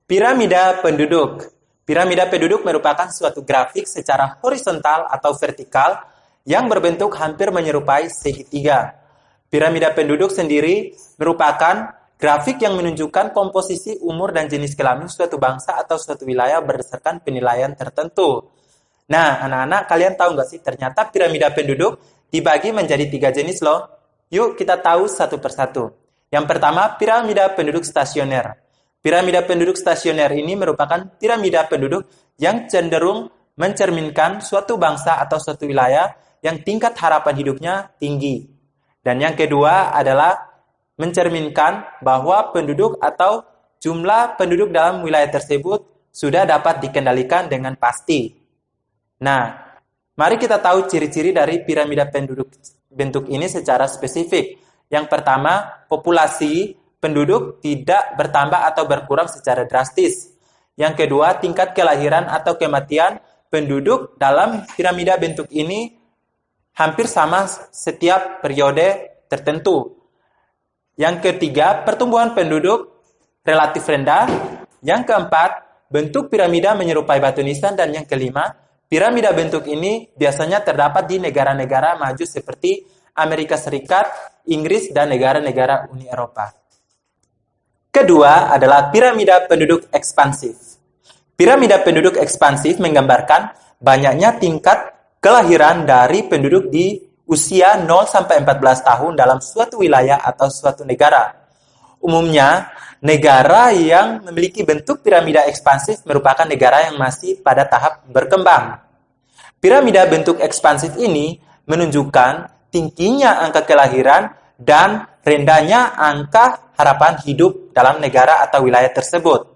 Piramida penduduk. Piramida penduduk merupakan suatu grafik secara horizontal atau vertikal yang berbentuk hampir menyerupai segitiga. Piramida penduduk sendiri merupakan grafik yang menunjukkan komposisi, umur, dan jenis kelamin suatu bangsa atau suatu wilayah berdasarkan penilaian tertentu. Nah, anak-anak, kalian tahu nggak sih, ternyata piramida penduduk dibagi menjadi 3 jenis loh. Yuk kita tahu satu persatu. Yang pertama, piramida penduduk stasioner. Piramida penduduk stasioner ini merupakan piramida penduduk yang cenderung mencerminkan suatu bangsa atau suatu wilayah yang tingkat harapan hidupnya tinggi. Dan yang kedua adalah mencerminkan bahwa penduduk atau jumlah penduduk dalam wilayah tersebut sudah dapat dikendalikan dengan pasti. Nah, mari kita tahu ciri-ciri dari piramida penduduk bentuk ini secara spesifik. Yang pertama, populasi penduduk tidak bertambah atau berkurang secara drastis. Yang kedua, tingkat kelahiran atau kematian penduduk dalam piramida bentuk ini hampir sama setiap periode tertentu. Yang ketiga, pertumbuhan penduduk relatif rendah. Yang keempat, bentuk piramida menyerupai batu nisan. Dan yang kelima, piramida bentuk ini biasanya terdapat di negara-negara maju seperti Amerika Serikat, Inggris, dan negara-negara Uni Eropa. Kedua adalah piramida penduduk ekspansif. Piramida penduduk ekspansif menggambarkan banyaknya tingkat kelahiran dari penduduk di usia 0-14 tahun dalam suatu wilayah atau suatu negara. Umumnya, negara yang memiliki bentuk piramida ekspansif merupakan negara yang masih pada tahap berkembang. Piramida bentuk ekspansif ini menunjukkan tingginya angka kelahiran dan rendahnya angka harapan hidup dalam negara atau wilayah tersebut.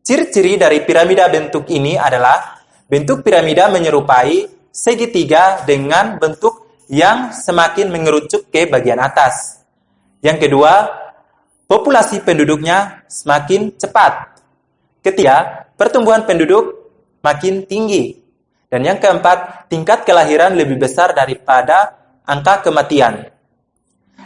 Ciri-ciri dari piramida bentuk ini adalah bentuk piramida menyerupai segitiga dengan bentuk yang semakin mengerucut ke bagian atas. Yang kedua, populasi penduduknya semakin cepat. Ketiga, pertumbuhan penduduk makin tinggi. Dan yang keempat, tingkat kelahiran lebih besar daripada angka kematian.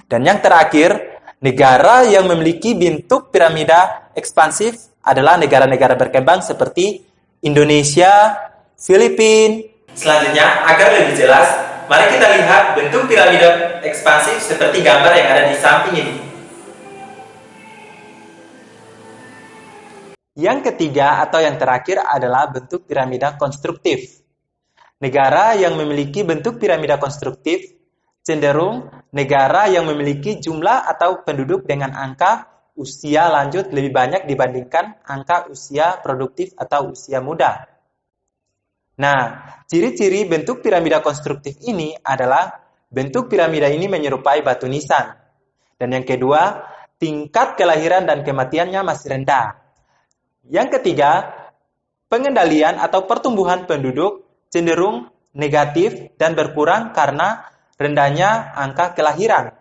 Dan yang terakhir, negara yang memiliki bentuk piramida ekspansif adalah negara-negara berkembang seperti Indonesia, Filipina. Selanjutnya, agar lebih jelas, mari kita lihat bentuk piramida ekspansif seperti gambar yang ada di samping ini. Yang ketiga atau yang terakhir adalah bentuk piramida konstruktif. Negara yang memiliki bentuk piramida konstruktif cenderung negara yang memiliki jumlah atau penduduk dengan angka usia lanjut lebih banyak dibandingkan angka usia produktif atau usia muda. Nah, ciri-ciri bentuk piramida konstruktif ini adalah bentuk piramida ini menyerupai batu nisan. Dan yang kedua, tingkat kelahiran dan kematiannya masih rendah. Yang ketiga, pengendalian atau pertumbuhan penduduk cenderung negatif dan berkurang karena rendahnya angka kelahiran.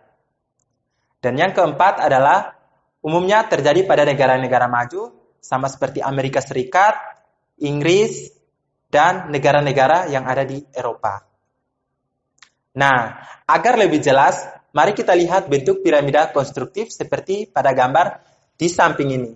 Dan yang keempat adalah umumnya terjadi pada negara-negara maju sama seperti Amerika Serikat, Inggris, dan negara-negara yang ada di Eropa. Nah, agar lebih jelas, mari kita lihat bentuk piramida konstruktif seperti pada gambar di samping ini.